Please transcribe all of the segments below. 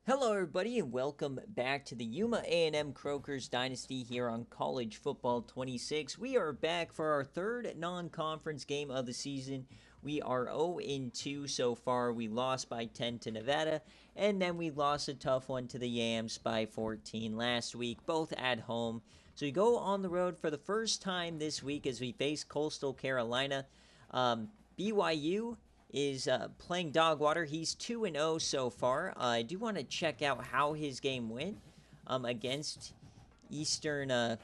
Hello everybody and welcome back to the Yuma A&M Croakers Dynasty here on College Football 26. We are back for our third non-conference game of the season. We are 0-2 so far. We lost by 10 to Nevada, and then we lost a tough one to the Yams by 14 last week, both at home. So we go on the road for the first time this week as we face Coastal Carolina. BYU is playing Dogwater. He's 2-0 so far. I do want to check out how his game went against Eastern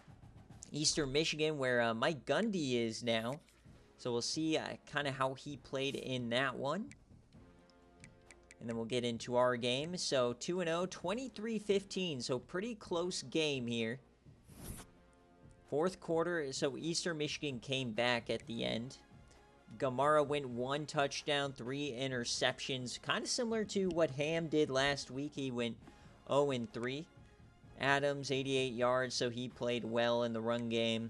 Michigan, where Mike Gundy is now. So we'll see kind of how he played in that one. And then we'll get into our game. So 2-0, 23-15. So pretty close game here. Fourth quarter, so Eastern Michigan came back at the end. Gamara went 1 touchdown, 3 interceptions. Kind of similar to what Ham did last week. He went 0-3. Adams, 88 yards, so he played well in the run game.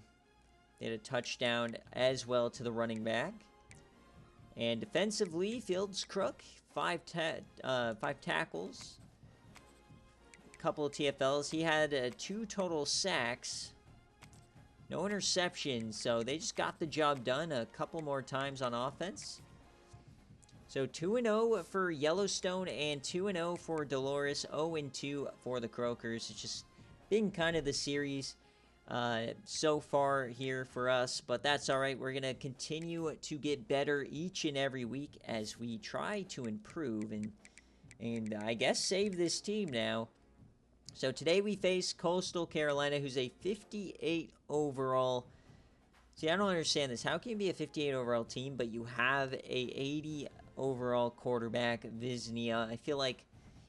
Did a touchdown as well to the running back. And defensively, Fields Crook, 5 tackles. A couple of TFLs. He had 2 total sacks. No interceptions, so they just got the job done a couple more times on offense. So 2-0 for Yellowstone and 2-0 for Dolores, 0-2 for the Croakers. It's just been kind of the series so far here for us, but that's all right. We're going to continue to get better each and every week as we try to improve and I guess save this team now. So today we face Coastal Carolina, who's a 58 overall. See, I don't understand this. How can you be a 58 overall team, but you have a 80 overall quarterback, Viznia? I feel like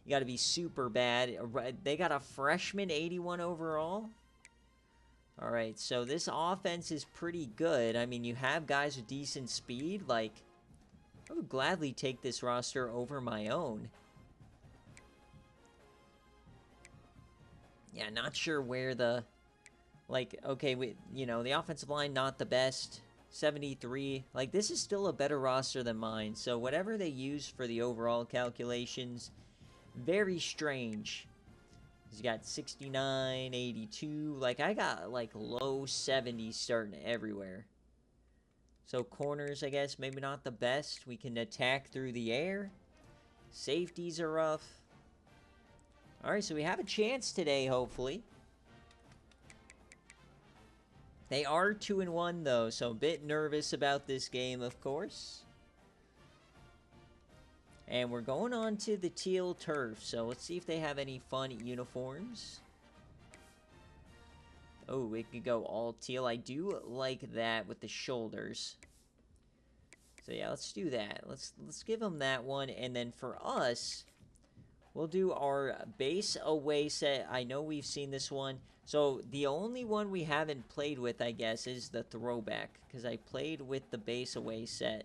you got to be super bad. They got a freshman 81 overall. All right, so this offense is pretty good. I mean, you have guys with decent speed. Like, I would gladly take this roster over my own. Yeah, not sure where the, like, okay, the offensive line, not the best, 73. Like, this is still a better roster than mine. So whatever they use for the overall calculations, very strange. You got 69, 82. Like, I got, like, low 70s starting everywhere. So corners, I guess, maybe not the best. We can attack through the air. Safeties are rough. All right, so we have a chance today, hopefully. They are 2-1, though, so a bit nervous about this game, of course. And we're going on to the teal turf, so let's see if they have any fun uniforms. Oh, we could go all teal. I do like that with the shoulders. So yeah, let's do that. Let's give them that one, and then for us, we'll do our base away set. I know we've seen this one. So the only one we haven't played with, I guess, is the throwback. Because I played with the base away set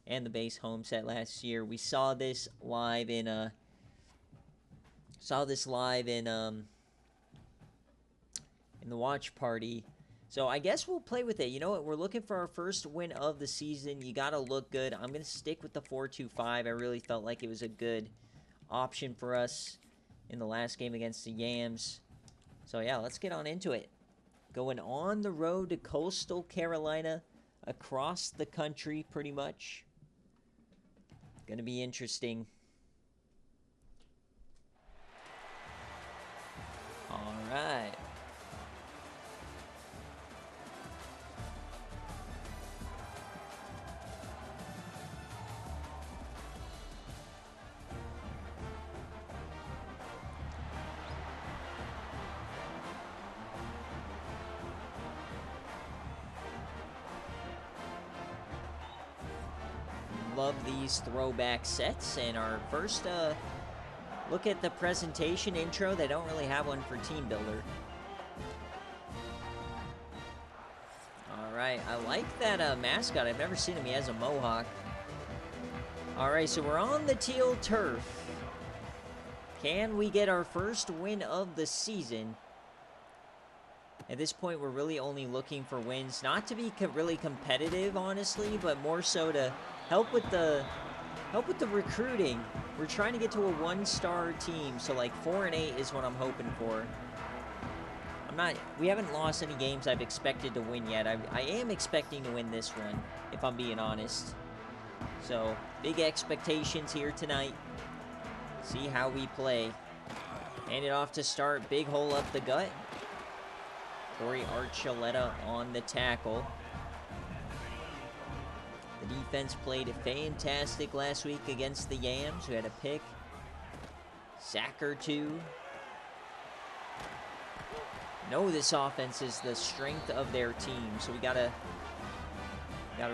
and the base home set last year. We saw this live in the watch party. So I guess we'll play with it. You know what? We're looking for our first win of the season. You got to look good. I'm going to stick with the 4-2-5. I really felt like it was a good option for us in the last game against the Yams. So yeah, let's get on into it. Going on the road to Coastal Carolina, across the country pretty much. Gonna be interesting. All right. Love these throwback sets, and our first look at the presentation intro. They don't really have one for Teambuilder. Alright, I like that mascot. I've never seen him. He has a mohawk. Alright, so we're on the teal turf. Can we get our first win of the season? At this point, we're really only looking for wins. Not to be really competitive, honestly, but more so to help with the recruiting. We're trying to get to a 1-star team, so like 4-8 is what I'm hoping for. We haven't lost any games I've expected to win yet. I am expecting to win this one, if I'm being honest. So, big expectations here tonight. See how we play. Hand it off to start. Big hole up the gut. Corey Archuleta on the tackle. The defense played fantastic last week against the Yams, who had a pick. Sack or two. Know this offense is the strength of their team, so we gotta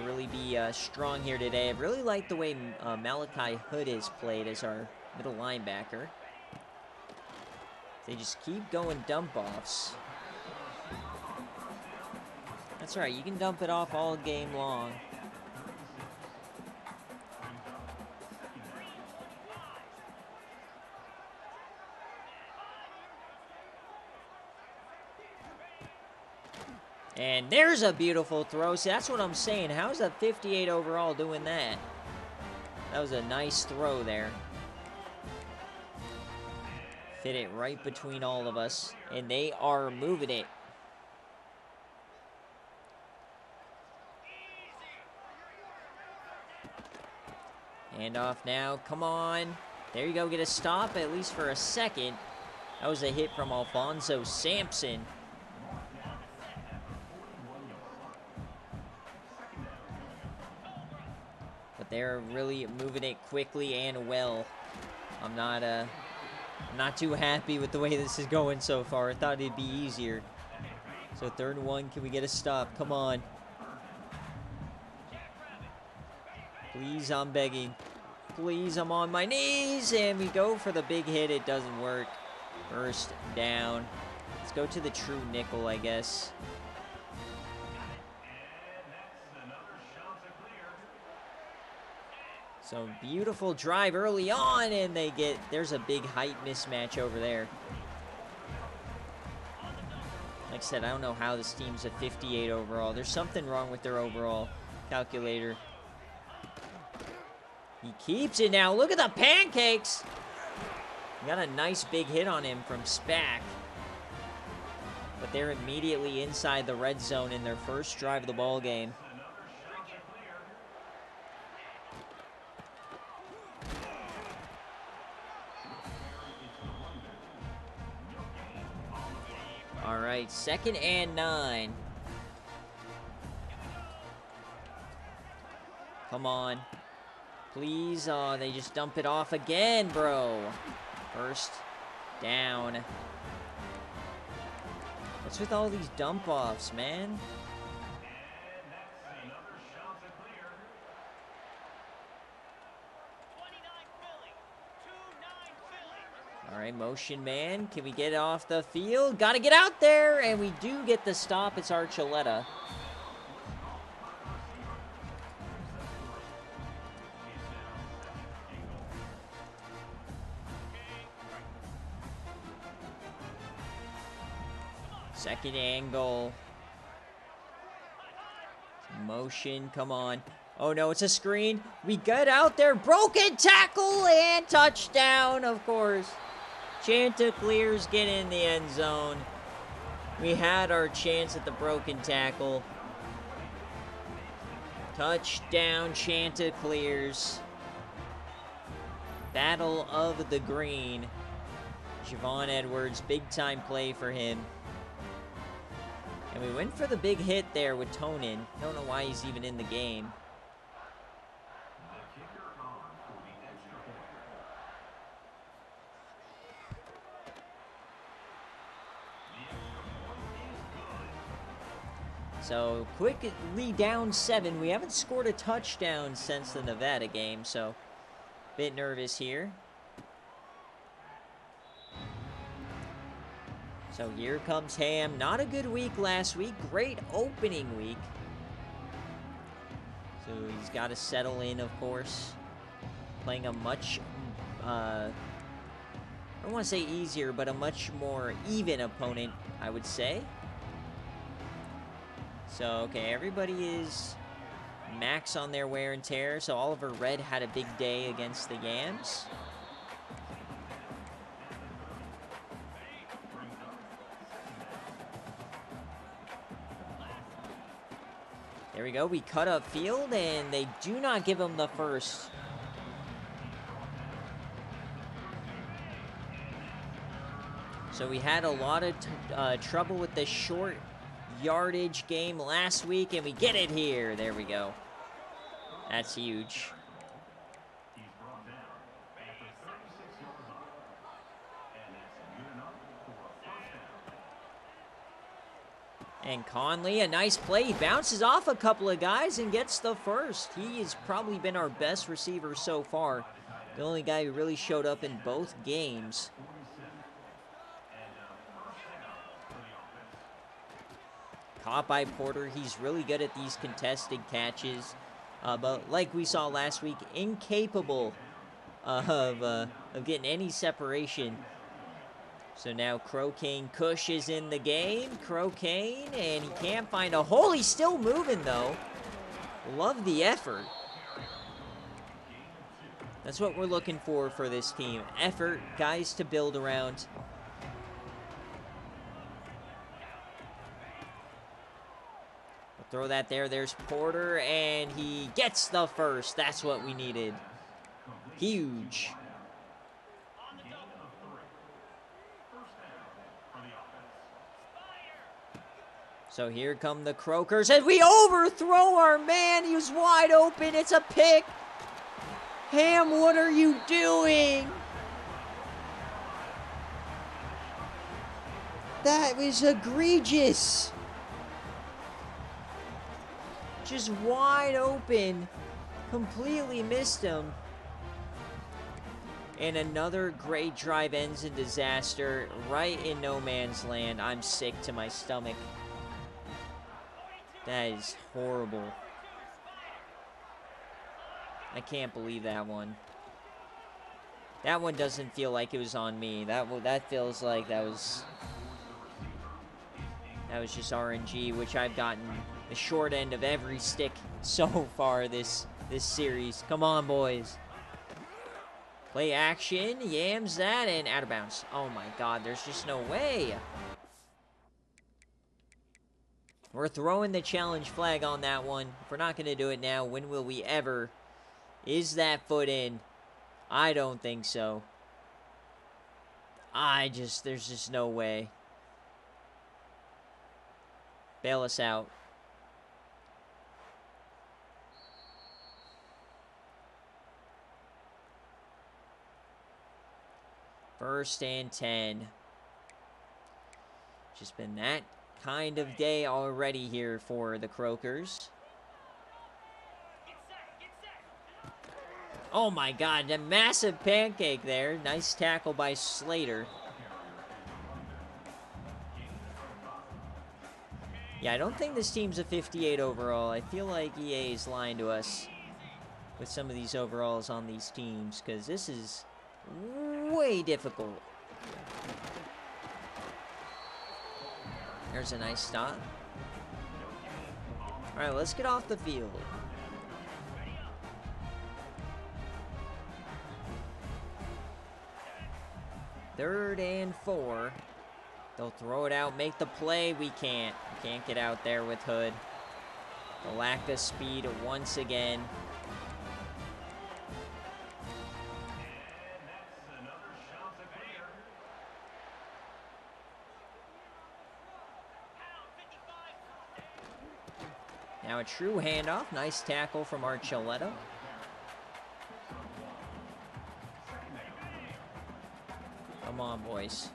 really be strong here today. I really like the way Malachi Hood is played as our middle linebacker. They just keep going dump offs. That's right, you can dump it off all game long. And there's a beautiful throw. See, that's what I'm saying. How's a 58 overall doing that? That was a nice throw there. Fit it right between all of us. And they are moving it. Hand off now. Come on. There you go. Get a stop, at least for a second. That was a hit from Alfonso Sampson. They're really moving it quickly and well. I'm not too happy with the way this is going so far. I thought it'd be easier. So 3rd and 1, can we get a stop? Come on. Please, I'm begging. Please, I'm on my knees. And we go for the big hit. It doesn't work. 1st down. Let's go to the true nickel, I guess. So, beautiful drive early on, and there's a big height mismatch over there. Like I said, I don't know how this team's a 58 overall. There's something wrong with their overall calculator. He keeps it now. Look at the pancakes! Got a nice big hit on him from Spack. But they're immediately inside the red zone in their first drive of the ball game. All right, 2nd and 9. Come on. Please. Oh, they just dump it off again, bro. 1st down. What's with all these dump offs, man? All right, motion man. Can we get it off the field? Got to get out there, and we do get the stop. It's Archuleta. Second angle. Motion, come on. Oh no, it's a screen. We get out there. Broken tackle and touchdown, of course. Chanticleer's getting in the end zone. We had our chance at the broken tackle. Touchdown, Chanticleers. Battle of the Green. Javon Edwards, big time play for him. And we went for the big hit there with Tonin. Don't know why he's even in the game. So, quickly down 7. We haven't scored a touchdown since the Nevada game, so bit nervous here. So here comes Ham. Not a good week last week. Great opening week. So he's got to settle in, of course. Playing a much, I don't want to say easier, but a much more even opponent, I would say. So, okay, everybody is max on their wear and tear. So Oliver Red had a big day against the Yams. There we go. We cut up field, and they do not give him the first. So we had a lot of trouble with the short yardage game last week, and we get it here. There we go. That's huge. And Conley, a nice play. He bounces off a couple of guys and gets the first. He has probably been our best receiver so far. The only guy who really showed up in both games. Caught by Porter. He's really good at these contested catches. But like we saw last week, incapable of getting any separation. So now Croakane Kush is in the game. Croakane, and he can't find a hole. He's still moving, though. Love the effort. That's what we're looking for this team. Effort, guys to build around. We'll throw that there. There's Porter, and he gets the first. That's what we needed. Huge. So here come the Croakers, and we overthrow our man. He was wide open. It's a pick. Ham, what are you doing? That was egregious. Just wide open. Completely missed him. And another great drive ends in disaster. Right in no man's land. I'm sick to my stomach. That is horrible. I can't believe that one. That one doesn't feel like it was on me. That feels like that was just RNG, which I've gotten the short end of every stick so far this series. Come on, boys. Play action. Yams that, and out of bounds. Oh my God, there's just no way. We're throwing the challenge flag on that one. If we're not going to do it now, when will we ever? Is that foot in? I don't think so. There's just no way. Bail us out. First and 10. Just been that kind of day already here for the Croakers. Oh my God, a massive pancake there. Nice tackle by Slater. Yeah, I don't think this team's a 58 overall. I feel like EA is lying to us with some of these overalls on these teams, because this is way difficult. There's a nice stop. All right, let's get off the field. Third and 4. They'll throw it out, make the play. We can't get out there with Hood. The lack of speed once again. Now a true handoff. Nice tackle from Archuleta. Come on, boys.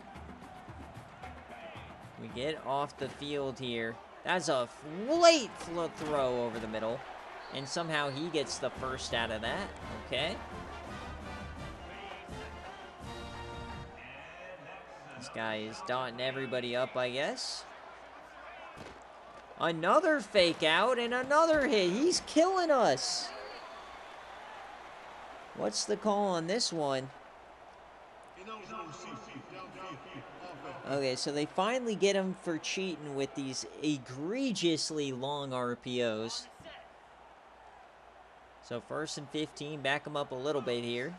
We get off the field here. That's a late throw over the middle. And somehow he gets the first out of that. Okay. This guy is dotting everybody up, I guess. Another fake out and another hit. He's killing us. What's the call on this one? Okay, so they finally get him for cheating with these egregiously long RPOs. So first and 15, back him up a little bit here.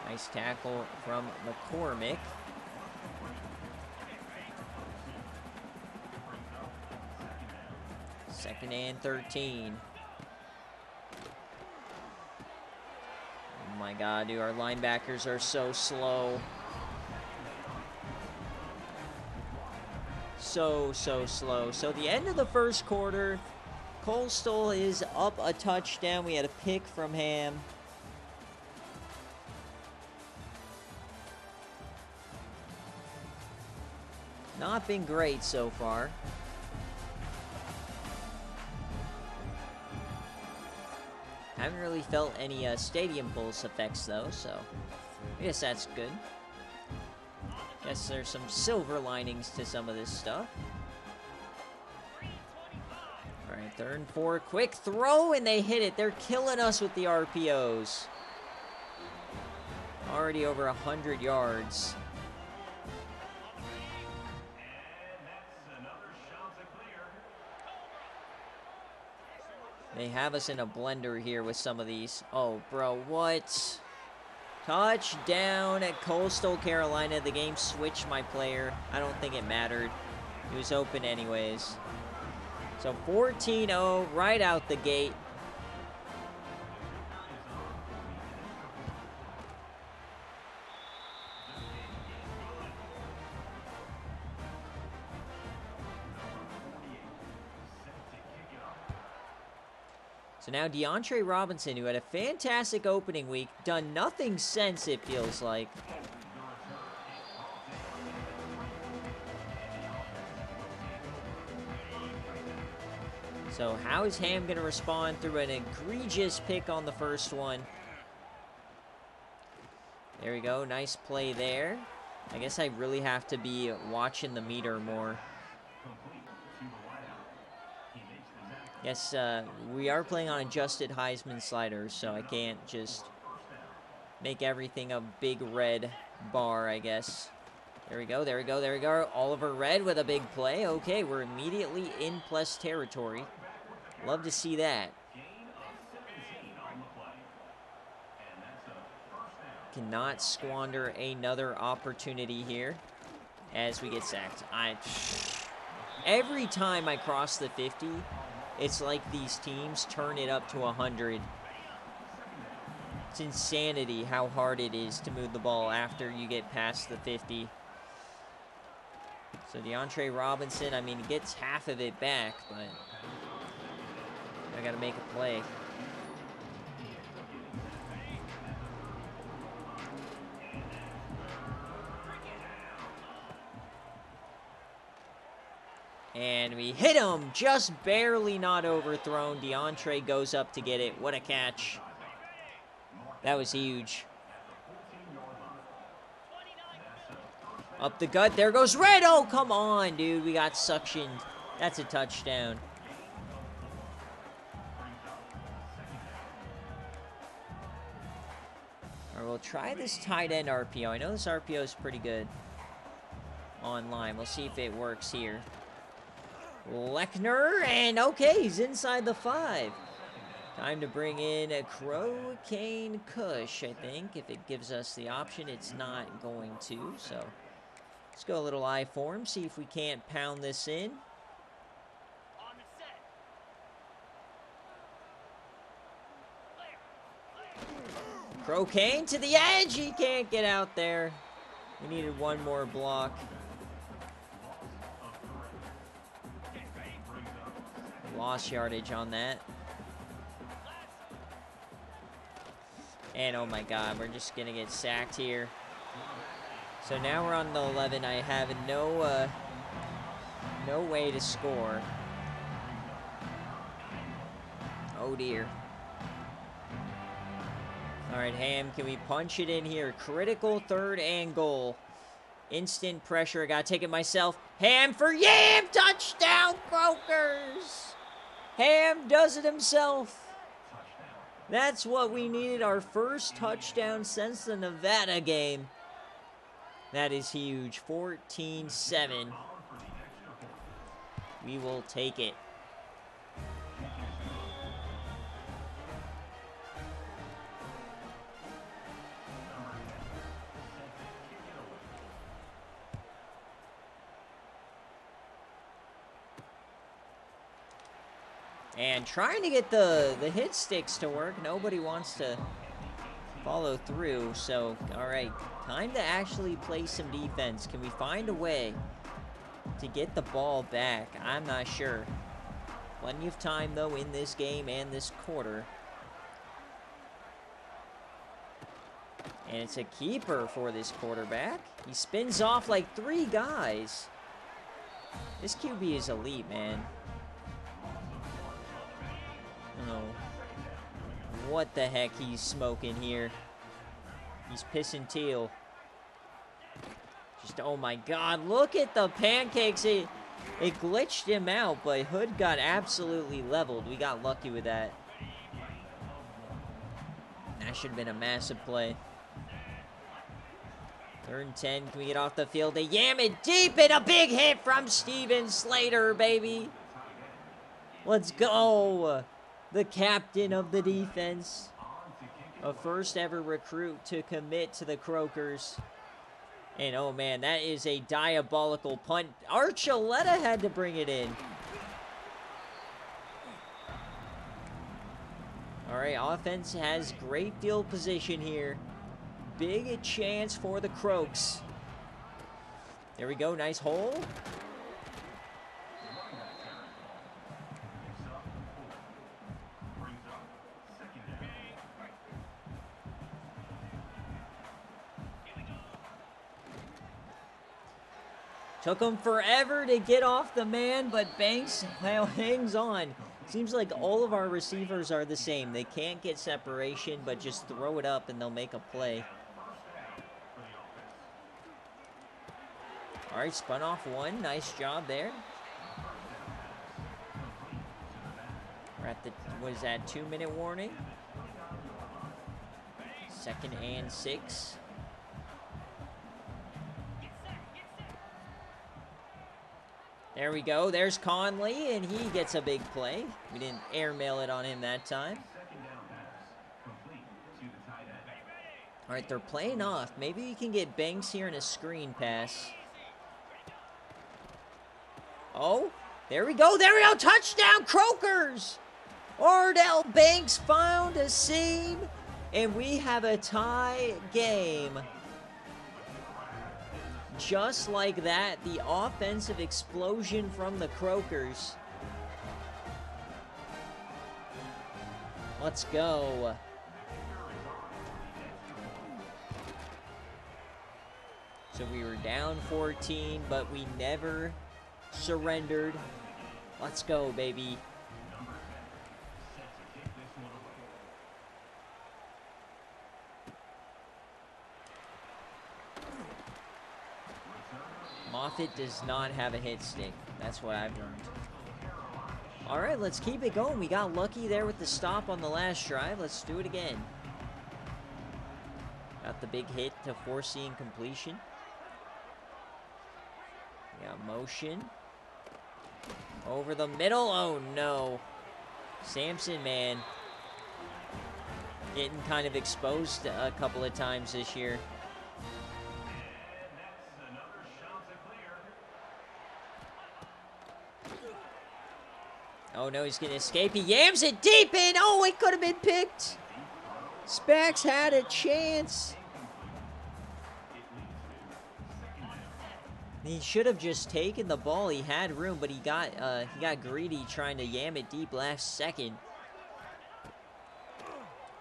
Nice tackle from McCormick. 2nd and 13. Oh my God, dude, our linebackers are so slow. So slow. So the end of the first quarter, Coastal is up a touchdown. We had a pick from Ham. Not been great so far. Haven't really felt any stadium pulse effects though, so I guess that's good. Guess there's some silver linings to some of this stuff. Alright, 3rd and 4. Quick throw, and they hit it. They're killing us with the RPOs. Already over 100 yards. They have us in a blender here with some of these. Oh, bro, what? Touchdown at Coastal Carolina. The game switched my player. I don't think it mattered. He was open anyways. So 14-0 right out the gate. So now DeAndre Robinson, who had a fantastic opening week, done nothing since, it feels like. So how is Ham going to respond through an egregious pick on the first one? There we go. Nice play there. I guess I really have to be watching the meter more. Yes, we are playing on adjusted Heisman sliders, so I can't just make everything a big red bar, I guess. There we go, there we go, there we go. Oliver Red with a big play. Okay, we're immediately in plus territory. Love to see that. Cannot squander another opportunity here as we get sacked. Every time I cross the 50, it's like these teams turn it up to 100. It's insanity how hard it is to move the ball after you get past the 50. So DeAndre Robinson, I mean, he gets half of it back, but I got to make a play. And we hit him, just barely not overthrown. DeAndre goes up to get it. What a catch. That was huge. Up the gut, there goes Red. Oh, come on, dude. We got suctioned. That's a touchdown. All right, we'll try this tight end RPO. I know this RPO is pretty good online. We'll see if it works here. Lechner, and okay, he's inside the 5. Time to bring in a Croakane Kush, I think. If it gives us the option, it's not going to, so let's go a little I form, see if we can't pound this in. Croakane to the edge, he can't get out there. We needed one more block. Lost yardage on that. And oh my God, we're just gonna get sacked here. So now we're on the 11. I have no way to score. Oh dear. All right, Ham, can we punch it in here? Critical 3rd and goal. Instant pressure. I gotta take it myself. Ham for Yam! Touchdown, Croakers! Ham does it himself. That's what we needed. Our first touchdown since the Nevada game. That is huge. 14-7. We will take it. And trying to get the hit sticks to work. Nobody wants to follow through. So, all right, time to actually play some defense. Can we find a way to get the ball back? I'm not sure. Plenty of time, though, in this game and this quarter. And it's a keeper for this quarterback. He spins off like 3 guys. This QB is elite, man. Oh, what the heck he's smoking here. He's pissing teal. Just, oh my God, look at the pancakes. It glitched him out, but Hood got absolutely leveled. We got lucky with that. That should have been a massive play. 3rd and 10. Can we get off the field? They yam it deep, and a big hit from Steven Slater, baby. Let's go. The captain of the defense. A first ever recruit to commit to the Croakers. And oh man, that is a diabolical punt. Archuleta had to bring it in. All right, offense has great field position here. Big chance for the Croaks. There we go, nice hole. Took him forever to get off the man, but Banks hangs on. Seems like all of our receivers are the same. They can't get separation, but just throw it up and they'll make a play. All right, spun off 1. Nice job there. We're at the, what is that, 2-minute warning? 2nd and 6. There we go. There's Conley, and he gets a big play. We didn't airmail it on him that time. All right, they're playing off. Maybe you can get Banks here in a screen pass. Oh, there we go. There we go. Touchdown, Croakers. Ardell Banks found a seam, and we have a tie game. Just like that, the offensive explosion from the Croakers. Let's go. So we were down 14, but we never surrendered. Let's go, baby. Moffitt does not have a hit stick. That's what I've learned. All right, let's keep it going. We got lucky there with the stop on the last drive. Let's do it again. Got the big hit to force the incompletion. We got motion. Over the middle. Oh, no. Sampson, man. Getting kind of exposed a couple of times this year. Oh, no, he's going to escape. He yams it deep in. Oh, it could have been picked. Spags had a chance. He should have just taken the ball. He had room, but he got greedy trying to yam it deep last second.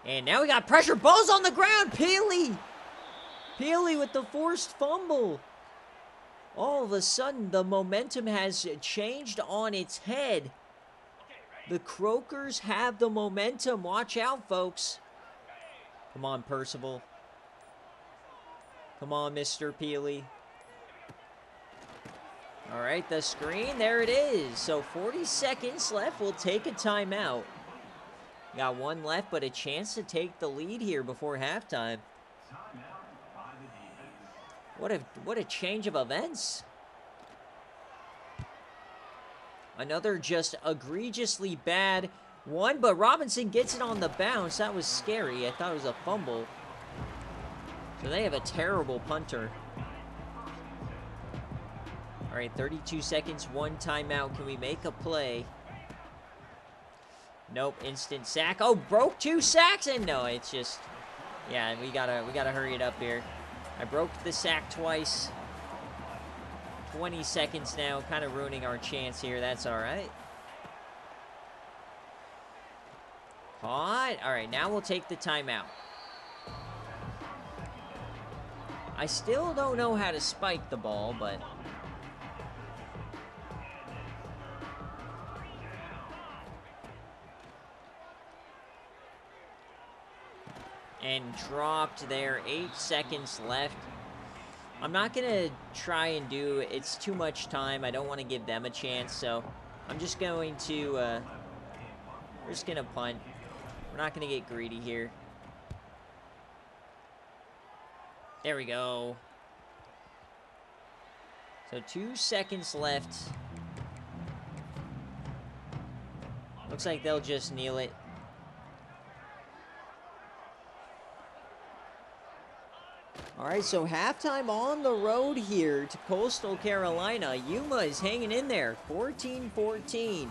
And now we got pressure. Ball's on the ground. Peely with the forced fumble. All of a sudden, the momentum has changed on its head. The Croakers have the momentum. Watch out, folks. Come on, Percival. Come on, Mr. Peely. All right, the screen. There it is. So 40 seconds left. We'll take a timeout. Got 1 left, but a chance to take the lead here before halftime. What a change of events. Another just egregiously bad one, but Robinson gets it on the bounce. That was scary. I thought it was a fumble. So they have a terrible punter. All right, 32 seconds, 1 timeout. Can we make a play? Nope, instant sack. Oh, broke 2 sacks, and no, it's just, yeah, we gotta hurry it up here. I broke the sack twice. 20 seconds now, kind of ruining our chance here. That's all right. Caught. All right, now we'll take the timeout. I still don't know how to spike the ball, but... And dropped there. 8 seconds left. I'm not going to try and do... It's too much time. I don't want to give them a chance, so I'm just going to... we're just going to punt. We're not going to get greedy here. There we go. So 2 seconds left. Looks like they'll just kneel it. All right, so halftime on the road here to Coastal Carolina. Yuma is hanging in there, 14-14. It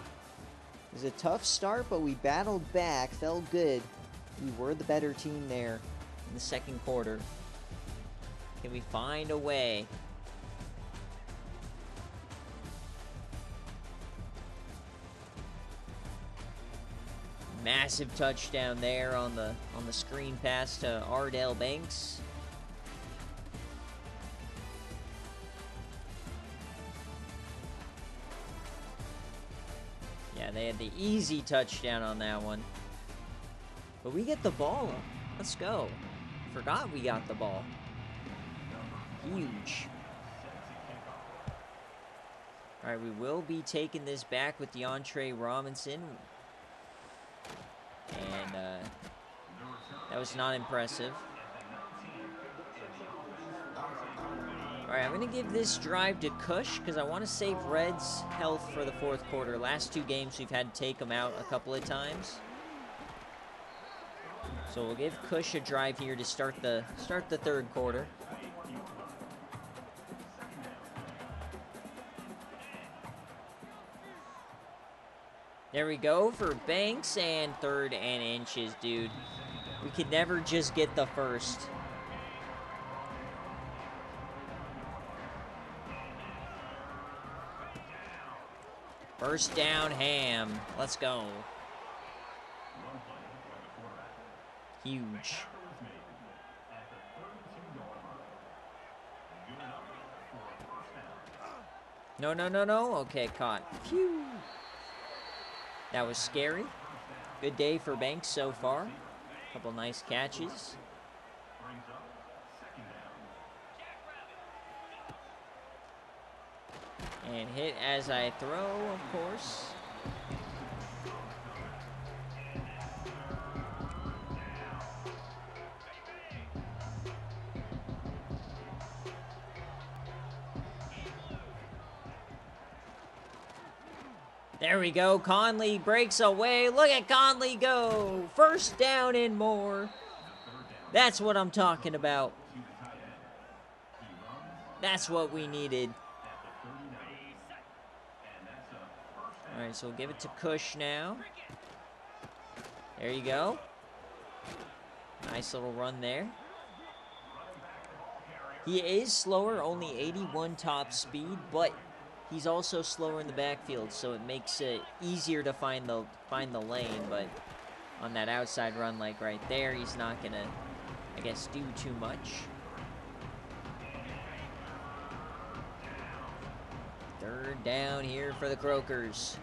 was a tough start, but we battled back, felt good. We were the better team there in the second quarter. Can we find a way? Massive touchdown there on the screen pass to Ardell Banks. Yeah, they had the easy touchdown on that one. But we get the ball. Let's go. Forgot we got the ball. Huge. All right, we will be taking this back with DeAndre Robinson. And that was not impressive. All right, I'm going to give this drive to Cush because I want to save Red's health for the fourth quarter. Last 2 games, we've had to take him out a couple of times. So we'll give Cush a drive here to start the third quarter. There we go for Banks, and 3rd and inches, dude. We could never just get the first. First down, Ham. Let's go. Huge. No, no, no, no. Okay, caught. Phew. That was scary. Good day for Banks so far. Couple nice catches. And hit as I throw, of course. There we go. Conley breaks away. Look at Conley go. First down and more. That's what I'm talking about. That's what we needed. All right, so we'll give it to Cush now. There you go. Nice little run there. He is slower, only 81 top speed, but he's also slower in the backfield, so it makes it easier to find the lane. But on that outside run, like right there, he's not gonna, I guess, do too much. Third down here for the Croakers.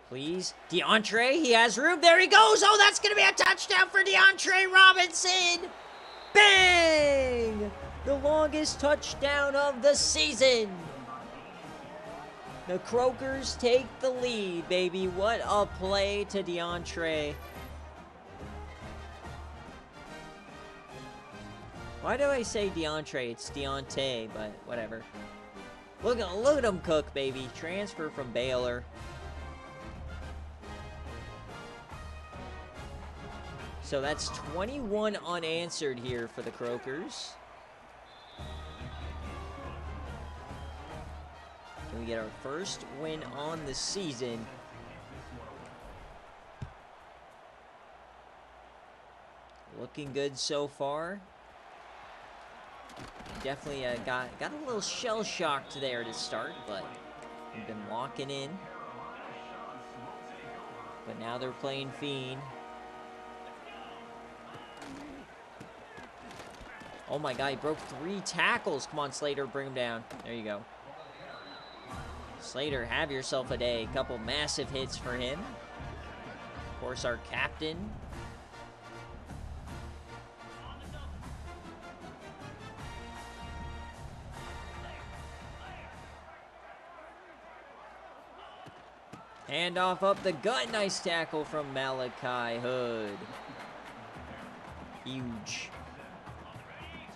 Please. DeAndre, he has room. There he goes. Oh, that's going to be a touchdown for DeAndre Robinson. Bang! The longest touchdown of the season. The Croakers take the lead, baby. What a play to DeAndre. Why do I say DeAndre? It's Deontay, but whatever. Look at him cook, baby. Transfer from Baylor. So that's 21 unanswered here for the Croakers. Can we get our first win on the season? Looking good so far. Definitely got a little shell-shocked there to start, but we've been locking in. But now they're playing fiend. Oh my God, he broke 3 tackles. Come on, Slater, bring him down. There you go. Slater, have yourself a day. Couple massive hits for him. Of course, our captain. Handoff up the gut. Nice tackle from Malachi Hood. Huge.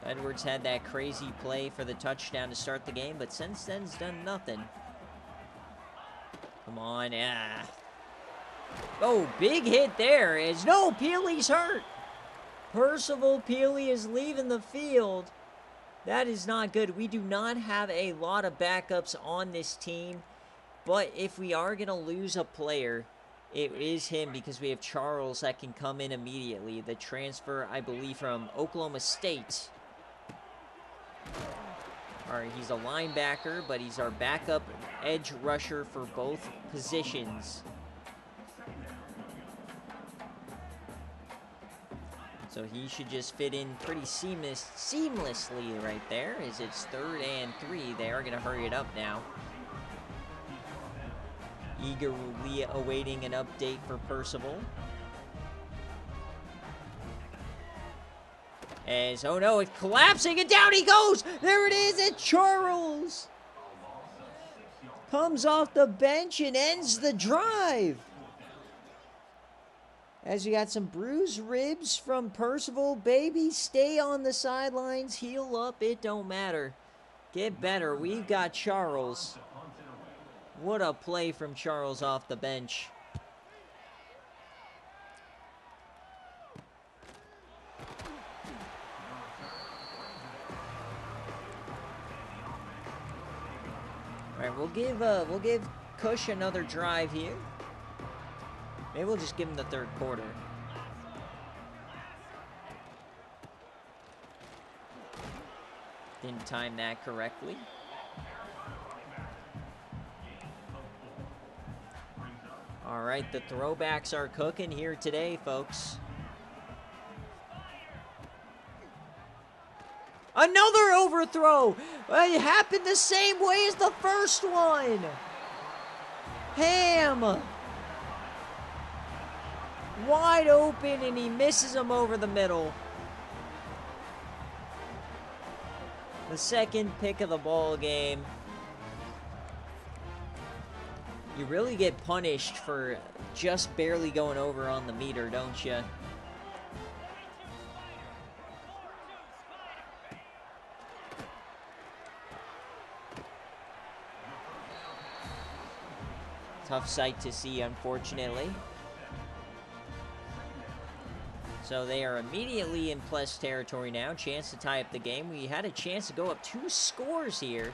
So Edwards had that crazy play for the touchdown to start the game, but since then has done nothing. Come on, yeah. Oh, big hit there. No, Peely's hurt. Percival Peely is leaving the field. That is not good. We do not have a lot of backups on this team. But if we are going to lose a player, it is him because we have Charles that can come in immediately. The transfer, I believe, from Oklahoma State. All right, he's a linebacker, but he's our backup edge rusher for both positions. So he should just fit in pretty seamlessly right there, as it's 3rd and 3. They are going to hurry it up now. Eagerly awaiting an update for Percival. As, oh no, it's collapsing, and down he goes! There it is, and Charles comes off the bench and ends the drive. As we got some bruised ribs from Percival. Baby, stay on the sidelines, heal up, it don't matter. Get better, we've got Charles. What a play from Charles off the bench. All right, we'll give Cush another drive here. Maybe we'll just give him the 3rd quarter. Didn't time that correctly. All right, the throwbacks are cooking here today, folks. Another overthrow! It happened the same way as the first one! Ham! Wide open, and he misses him over the middle. The 2nd pick of the ball game. You really get punished for just barely going over on the meter, don't you? Tough sight to see, unfortunately. So they are immediately in plus territory now. Chance to tie up the game. We had a chance to go up 2 scores here.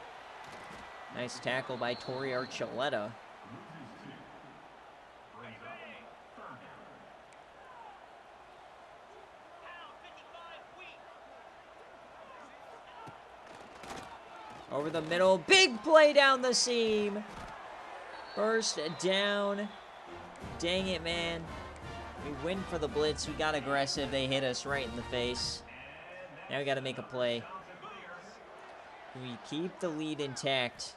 Nice tackle by Torrey Archuleta. Over the middle, big play down the seam. First down. Dang it, man. We win for the blitz. We got aggressive. They hit us right in the face. Now we got to make a play. We keep the lead intact.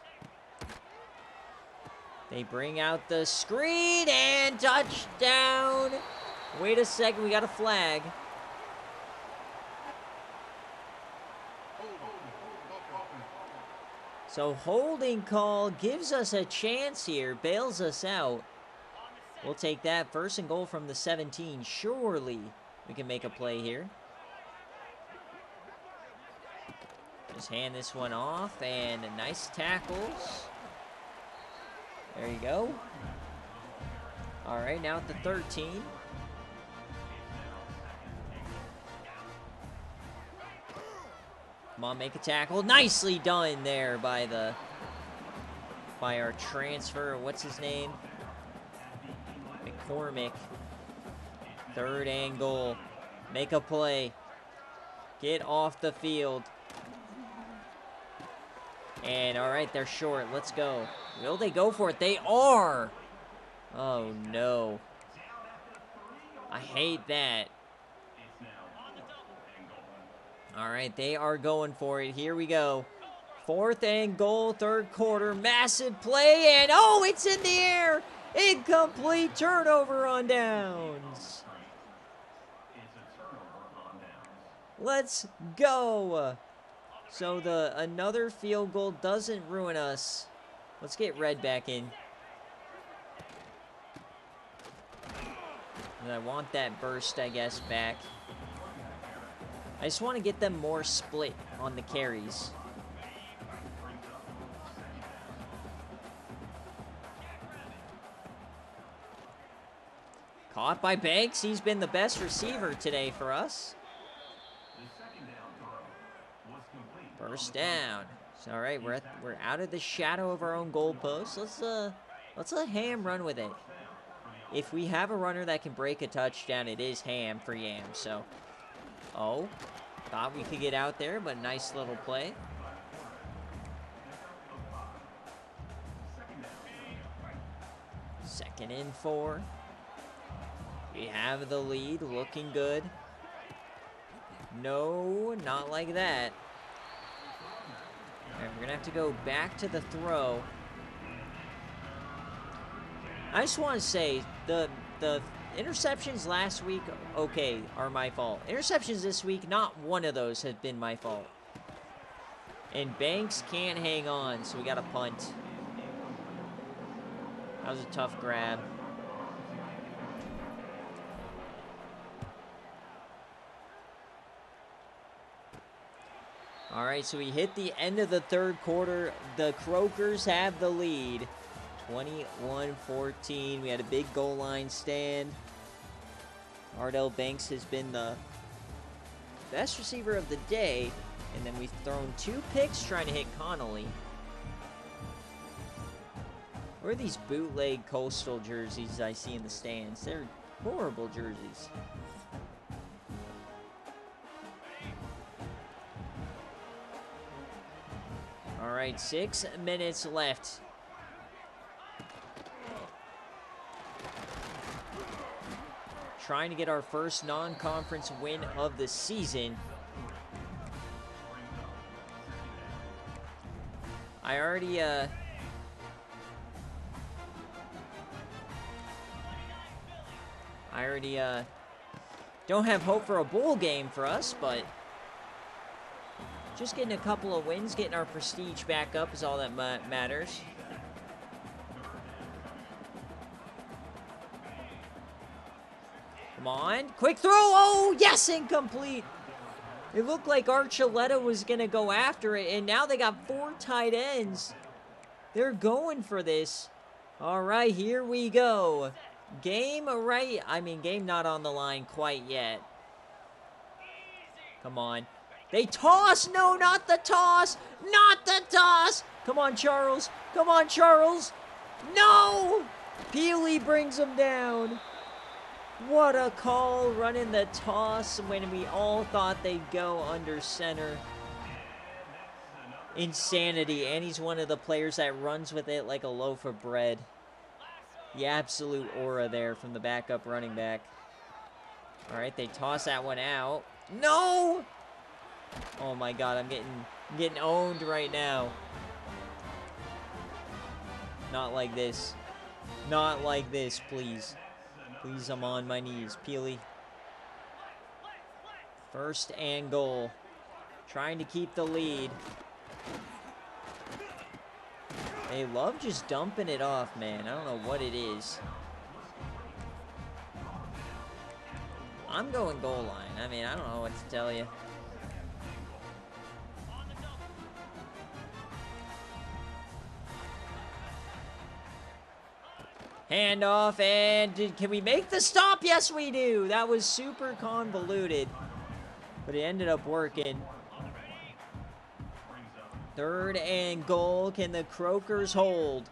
They bring out the screen and touchdown. Wait a second, we got a flag. So holding call gives us a chance here, bails us out. We'll take that. 1st and goal from the 17. Surely we can make a play here. Just hand this one off, and nice tackles. There you go. All right, now at the 13. Come on, make a tackle. Nicely done there by our transfer. What's his name? McCormick. 3rd and goal. Make a play. Get off the field. And, all right, they're short. Let's go. Will they go for it? They are. Oh, no. I hate that. All right, they are going for it. Here we go. 4th and goal, 3rd quarter. Massive play, and oh, it's in the air. Incomplete, turnover on downs. Let's go. So another field goal doesn't ruin us. Let's get Red back in. And I want that burst, I guess, back. I just want to get them more split on the carries. Caught by Banks. He's been the best receiver today for us. First down. So, all right, we're out of the shadow of our own goalpost. Let's let Ham run with it. If we have a runner that can break a touchdown, it is Ham for Yams. So, oh, thought we could get out there, but nice little play. Second and 4. We have the lead, looking good. No, not like that. All right, we're gonna have to go back to the throw. I just want to say the interceptions last week, okay, are my fault. Interceptions this week, not one of those has been my fault. And Banks can't hang on, so we got a punt. That was a tough grab. All right, so we hit the end of the 3rd quarter. The Croakers have the lead. 21-14. We had a big goal line stand. Ardell Banks has been the best receiver of the day. And then we've thrown 2 picks trying to hit Connolly. Where are these bootleg Coastal jerseys I see in the stands? They're horrible jerseys. All right, 6 minutes left. Trying to get our first non-conference win of the season. I already don't have hope for a bowl game for us, but just getting a couple of wins, getting our prestige back up is all that matters. Come on. Quick throw. Oh, yes, incomplete. It looked like Archuleta was going to go after it, and now they got 4 tight ends. They're going for this. All right, here we go. Game not on the line quite yet. Come on. They toss. No, not the toss. Not the toss. Come on, Charles. Come on, Charles. No. Peely brings him down. What a call, running the toss when we all thought they'd go under center. Insanity, and he's one of the players that runs with it like a loaf of bread. The absolute aura there from the backup running back. All right, they toss that one out. No! Oh my God, I'm getting owned right now. Not like this. Not like this, please. Please, I'm on my knees. Peely. First and goal. Trying to keep the lead. They love just dumping it off, man. I don't know what it is. I'm going goal line. I mean, I don't know what to tell you. Handoff, and can we make the stop? Yes, we do. That was super convoluted, but it ended up working. 3rd and goal. Can the Croakers hold?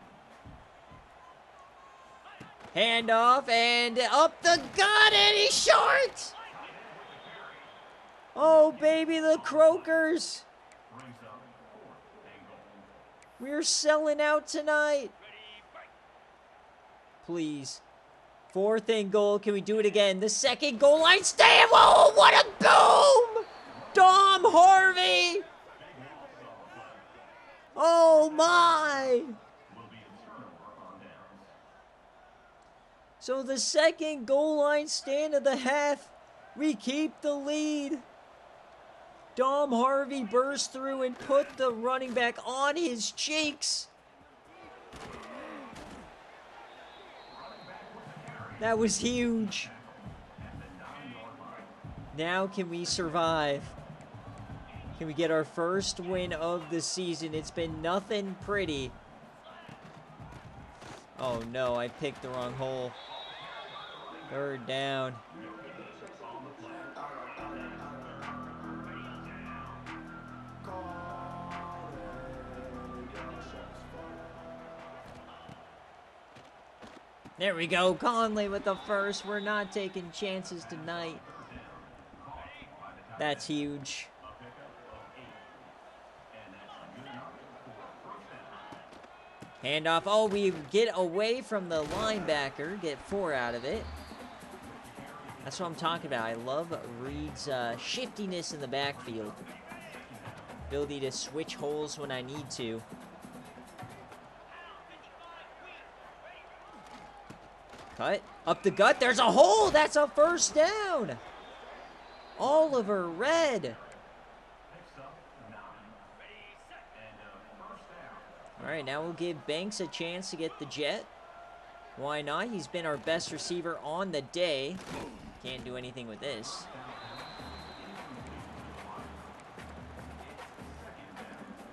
Handoff, and up the gut, and he's short. Oh, baby, the Croakers. We're selling out tonight. Please. 4th and goal. Can we do it again? The second goal line stand. Whoa, what a boom! Dom Harvey. Oh, my. So the second goal line stand of the half. We keep the lead. Dom Harvey burst through and put the running back on his cheeks. That was huge. Now can we survive? Can we get our first win of the season? It's been nothing pretty. Oh no, I picked the wrong hole. 3rd down. There we go. Conley with the first. We're not taking chances tonight. That's huge. Handoff. Oh, we get away from the linebacker. Get 4 out of it. That's what I'm talking about. I love Reed's shiftiness in the backfield. Ability to switch holes when I need to. Cut. Up the gut. There's a hole. That's a 1st down. Oliver Red. All right, now we'll give Banks a chance to get the jet. Why not? He's been our best receiver on the day. Can't do anything with this.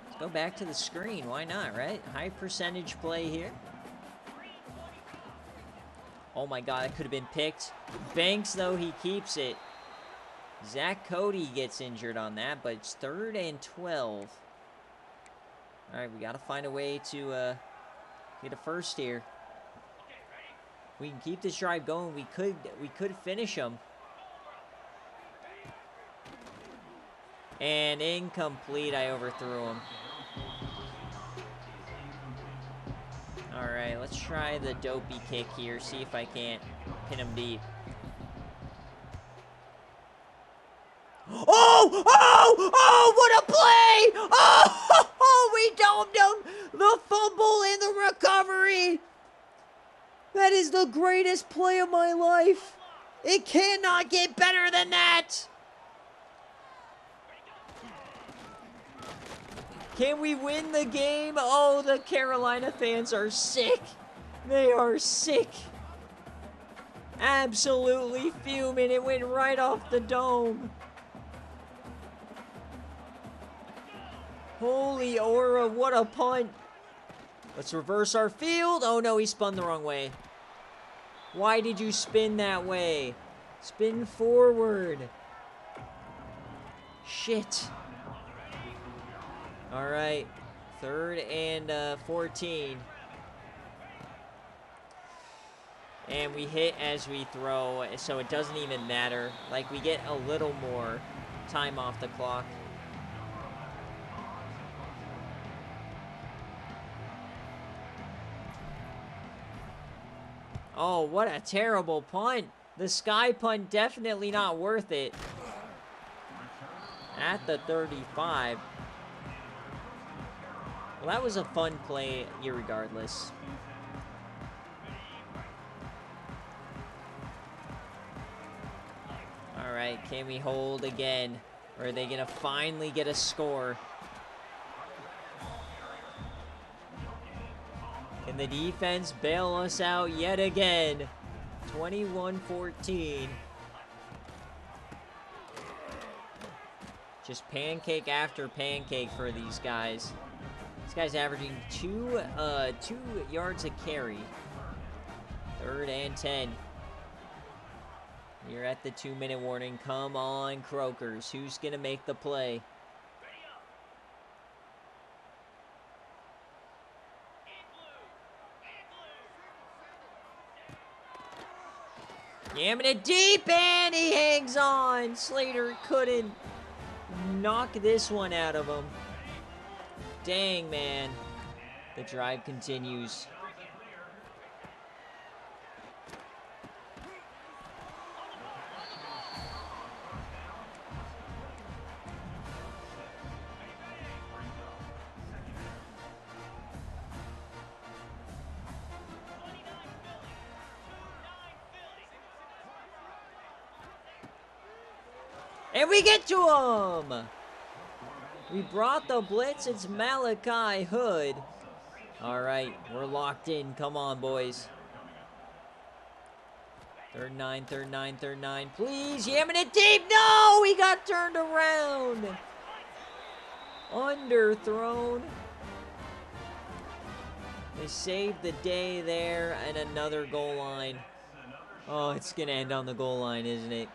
Let's go back to the screen. Why not, right? High percentage play here. Oh my God, that could have been picked. Banks, though, he keeps it. Zach Cody gets injured on that, but it's 3rd and 12. All right, we got to find a way to get a first here. We can keep this drive going. We could finish them. And incomplete. I overthrew him. All right, let's try the dopey kick here. See if I can't pin him deep. Oh! Oh! Oh! What a play! Oh! We domed him! The fumble and the recovery! That is the greatest play of my life! It cannot get better than that! Can we win the game? Oh, the Carolina fans are sick. They are sick. Absolutely fuming. It went right off the dome. Holy aura, what a punt. Let's reverse our field. Oh no, he spun the wrong way. Why did you spin that way? Spin forward. Shit. All right, 3rd and 14. And we hit as we throw, so it doesn't even matter. Like, we get a little more time off the clock. Oh, what a terrible punt. The sky punt, definitely not worth it. At the 35. Well, that was a fun play, irregardless. All right, can we hold again? Or are they going to finally get a score? Can the defense bail us out yet again? 21-14. Just pancake after pancake for these guys. This guy's averaging two yards a carry. 3rd and 10. You're at the 2-minute warning. Come on, Croakers. Who's going to make the play? Jamming it deep, and he hangs on. Slater couldn't knock this one out of him. Dang, man. The drive continues. And we get to him! We brought the blitz. It's Malachi Hood. All right, we're locked in. Come on, boys. Third and 9, third and 9, third and 9. Please, yamming it deep. No, he got turned around. Underthrown. They saved the day there, and another goal line. Oh, it's going to end on the goal line, isn't it?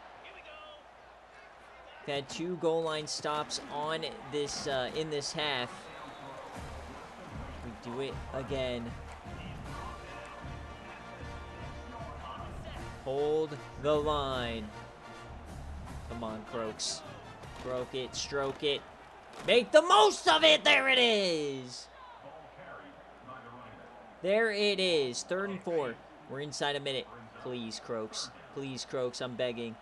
We've had 2 goal line stops on this in this half. We do it again. Hold the line. Come on, Croaks. Broke it, stroke it. Make the most of it. There it is. There it is. 3rd and 4. We're inside a minute. Please, Croaks. Please, Croaks. I'm begging.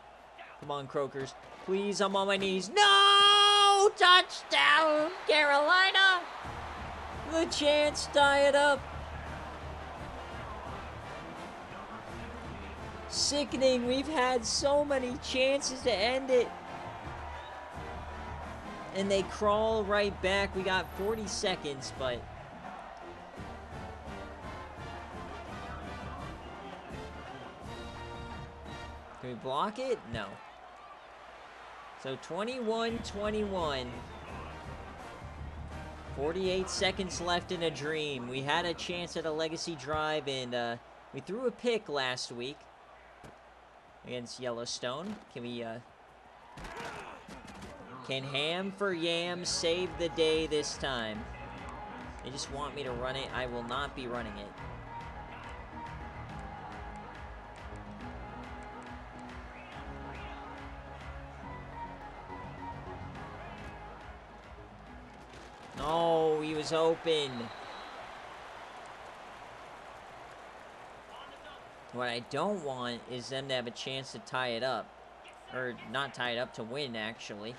Come on, Croakers. Please, I'm on my knees. No! Touchdown, Carolina! The chance, tie it up. Sickening. We've had so many chances to end it. And they crawl right back. We got 40 seconds, but... Can we block it? No. So 21-21. 48 seconds left in a dream. We had a chance at a legacy drive, and we threw a pick last week against Yellowstone. Can we, can Ham for Yams save the day this time? They just want me to run it. I will not be running it. Oh, he was open. What I don't want is them to have a chance to tie it up. Or not tie it up, to win, actually.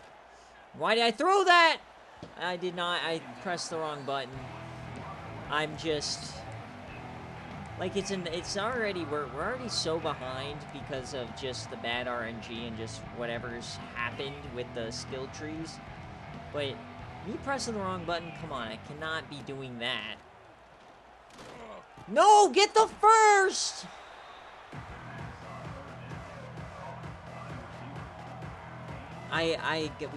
Why did I throw that? I did not. I pressed the wrong button. I'm just... Like, it's already... We're already so behind because of just the bad RNG and just whatever's happened with the skill trees. But... Me pressing the wrong button? Come on, I cannot be doing that. No, get the first! We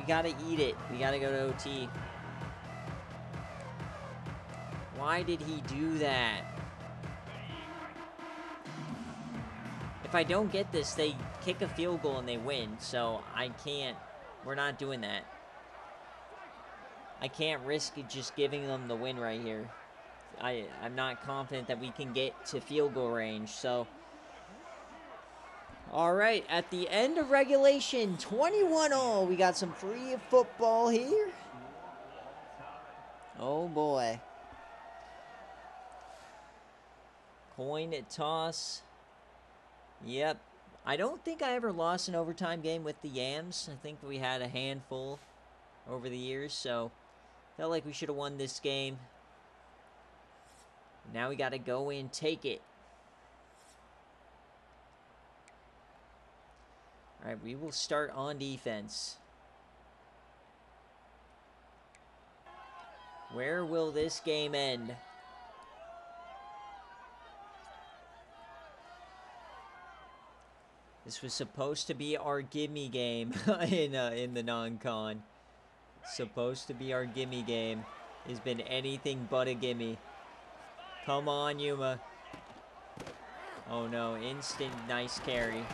gotta eat it. We gotta go to OT. Why did he do that? If I don't get this, they kick a field goal and they win. So I can't. We're not doing that. I can't risk just giving them the win right here. I'm not confident that we can get to field goal range, so... Alright, at the end of regulation, 21-all. We got some free football here. Oh, boy. Coin toss. Yep. I don't think I ever lost an overtime game with the Yams. I think we had a handful over the years, so... Felt like we should have won this game. Now we got to go in, take it. All right, we will start on defense. Where will this game end? This was supposed to be our gimme game in the non-con. Supposed to be our gimme game. Has been anything but a gimme. Come on, Yuma. Oh no, instant nice carry.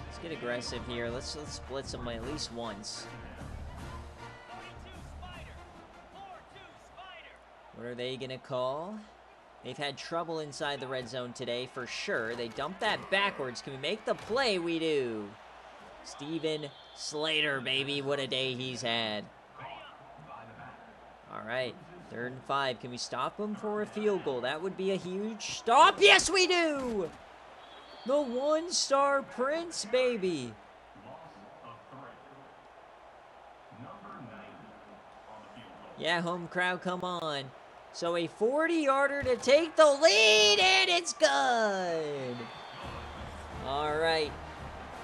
Let's get aggressive here. Let's blitz them at least once. What are they gonna call? They've had trouble inside the red zone today, for sure. They dumped that backwards. Can we make the play? We do. Steven Slater, baby. What a day he's had. All right. 3rd and 5. Can we stop him for a field goal? That would be a huge stop. Yes, we do! The one-star Prince, baby. Yeah, home crowd, come on. So a 40-yarder to take the lead, and it's good. All right.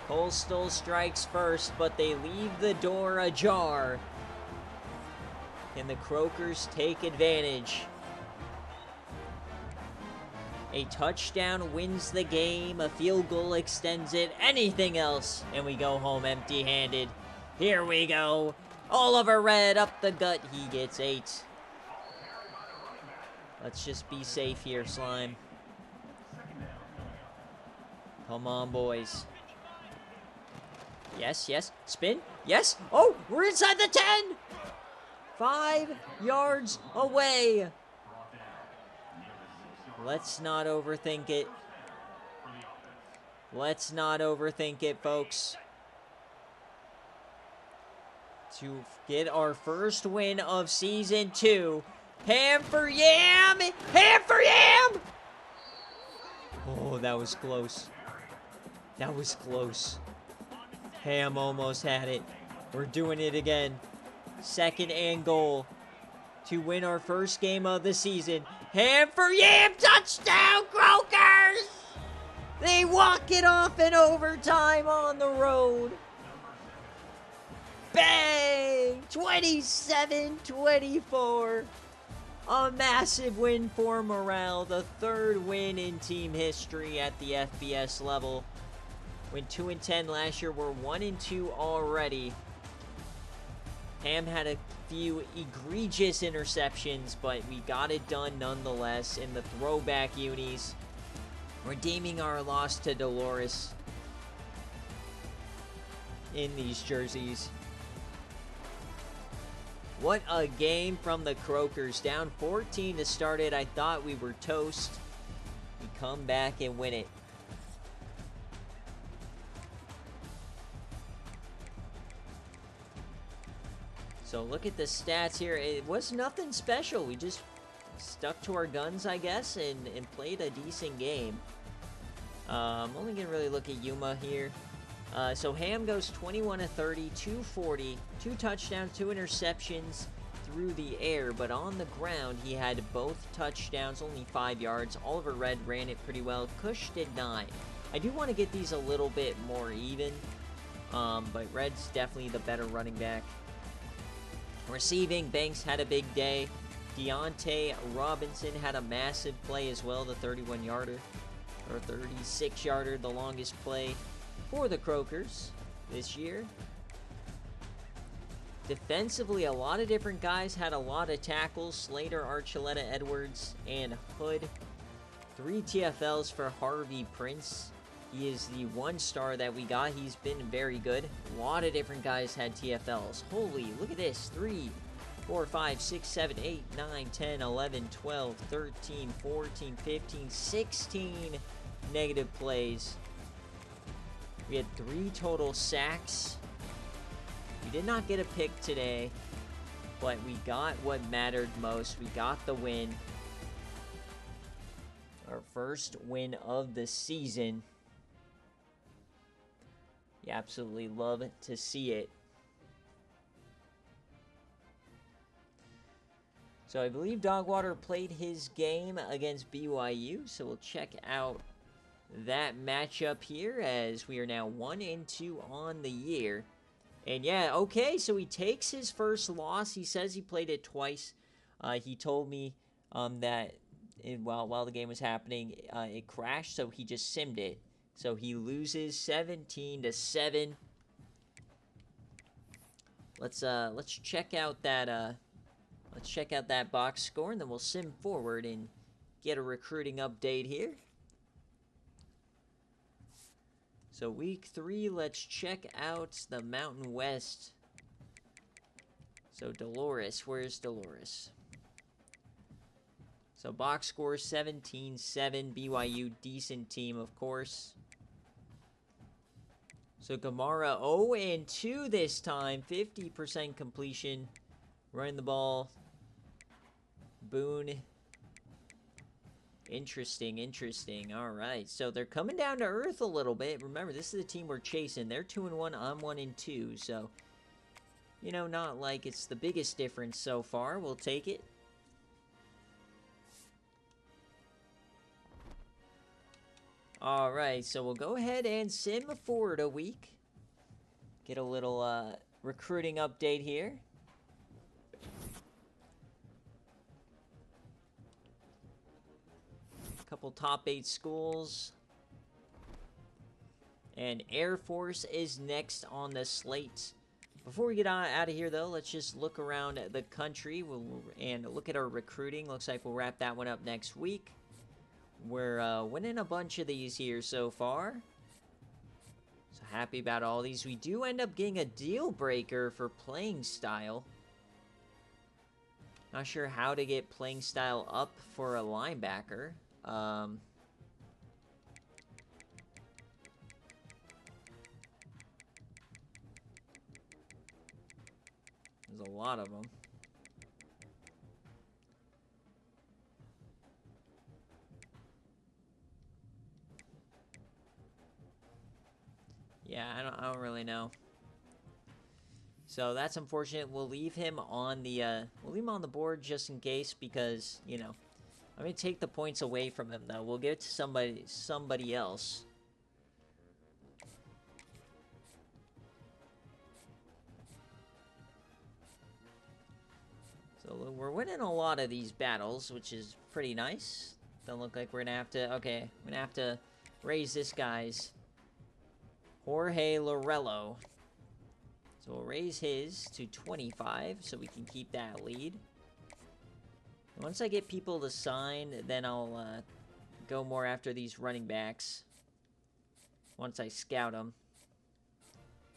Coastal strikes first, but they leave the door ajar. Can the Croakers take advantage? A touchdown wins the game. A field goal extends it. Anything else, and we go home empty-handed. Here we go. Oliver Red up the gut. He gets 8. Let's just be safe here, Slime. Come on, boys. Yes, yes. Spin. Yes. Oh, we're inside the 10. 5 yards away. Let's not overthink it. Let's not overthink it, folks. To get our first win of Season 2. Ham for Yam! Ham for Yam! Oh, that was close. That was close. Ham almost had it. We're doing it again. 2nd and goal to win our first game of the season. Ham for Yam! Touchdown, Croakers! They walk it off in overtime on the road. Bang! 27-24. A massive win for morale. The 3rd win in team history at the FBS level. Went 2-10 last year. We're 1-2 already. Ham had a few egregious interceptions, but we got it done nonetheless in the throwback unis. Redeeming our loss to Dolores in these jerseys. What a game from the Croakers. Down 14 to start it. I thought we were toast. We come back and win it. So look at the stats here. It was nothing special. We just stuck to our guns, I guess, and played a decent game. I'm only going to really look at Yuma here. So Ham goes 21 of 30, 240, 2 touchdowns, 2 interceptions through the air, but on the ground he had both touchdowns, only 5 yards. Oliver Red ran it pretty well. Cush did 9. I do want to get these a little bit more even, but Red's definitely the better running back. Receiving, Banks had a big day. Deontay Robinson had a massive play as well, the 31-yarder, or 36-yarder, the longest play for the Croakers this year. Defensively, a lot of different guys had a lot of tackles. Slater, Archuleta, Edwards, and Hood. 3 TFLs for Harvey Prince. He is the 1-star that we got. He's been very good. A lot of different guys had TFLs. Holy, look at this. 3, 4, 5, 6, 7, 8, 9, 10, 11, 12, 13, 14, 15, 16 negative plays. We had 3 total sacks. We did not get a pick today, but we got what mattered most. We got the win. Our first win of the season. You absolutely love to see it. So I believe Dogwater played his game against BYU, so we'll check out that matchup here as we are now 1-2 on the year. And yeah, okay, so he takes his first loss. He says he played it twice. He told me that while the game was happening, it crashed, so he just simmed it. So he loses 17-7. Let's check out that box score, and then we'll sim forward and get a recruiting update here. So week 3, let's check out the Mountain West. So Dolores, where's Dolores? So box score 17-7. BYU, decent team, of course. So Gamara 0-2 this time. 50% completion. Running the ball. Boone. Interesting. All right. So they're coming down to earth a little bit. Remember, this is the team we're chasing. They're 2-1. I'm 1-2. So, you know, not like it's the biggest difference so far. We'll take it. All right, so we'll go ahead and sim forward a week. Get a little recruiting update here. A couple top 8 schools. And Air Force is next on the slate. Before we get out of here, though, let's just look around the country and look at our recruiting. Looks like we'll wrap that one up next week. We're winning a bunch of these here so far. So happy about all these. We do end up getting a deal breaker for playing style. Not sure how to get playing style up for a linebacker. There's a lot of them. Yeah, I don't really know. So that's unfortunate. We'll leave him on the board just in case, because, you know, I'm gonna take the points away from him though. We'll give it to somebody else. So we're winning a lot of these battles, which is pretty nice. Don't look like we're gonna have to. Okay, we're gonna have to raise this guy's. Jorge Lorello. So we'll raise his to 25 so we can keep that lead. And once I get people to sign, then I'll go more after these running backs. Once I scout them.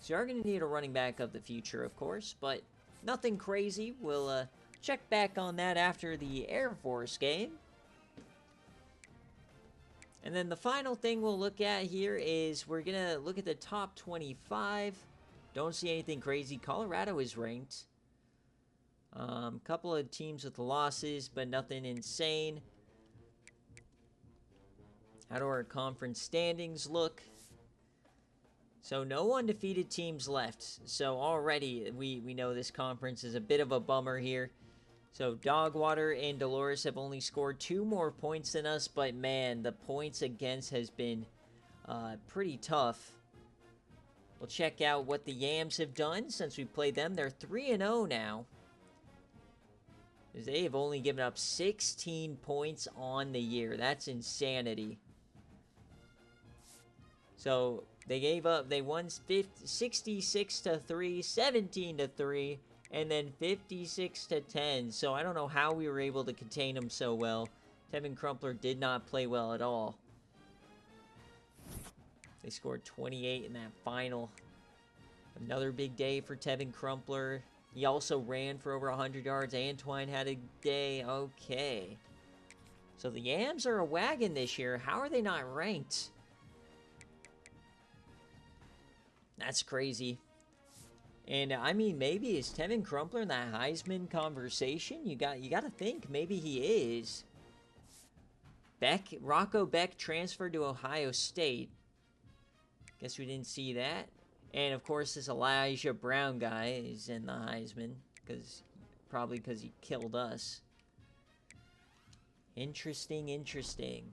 So you are going to need a running back of the future, of course, but nothing crazy. We'll check back on that after the Air Force game. And then the final thing we'll look at here is we're going to look at the top 25. Don't see anything crazy. Colorado is ranked. Couple of teams with losses, but nothing insane. How do our conference standings look? So no undefeated teams left. So already we know this conference is a bit of a bummer here. So Dogwater and Dolores have only scored 2 more points than us, but man, the points against has been pretty tough. We'll check out what the Yams have done since we played them. They're 3-0 now. They have only given up 16 points on the year. That's insanity. So they won 66-3, 17-3. And then 56-10. So I don't know how we were able to contain them so well. Tevin Crumpler did not play well at all. They scored 28 in that final. Another big day for Tevin Crumpler. He also ran for over 100 yards. Antoine had a day. Okay. So the Yams are a wagon this year. How are they not ranked? That's crazy. And I mean, maybe is Tevin Crumpler in that Heisman conversation? You got to think maybe he is. Rocco Beck transferred to Ohio State. Guess we didn't see that. And of course, this Elijah Brown guy is in the Heisman probably because he killed us. Interesting.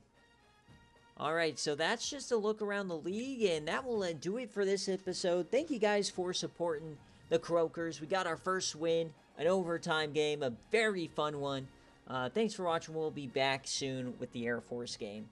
All right, so that's just a look around the league, and that will do it for this episode. Thank you guys for supporting the Croakers. We got our first win, an overtime game, a very fun one. Thanks for watching. We'll be back soon with the Air Force game.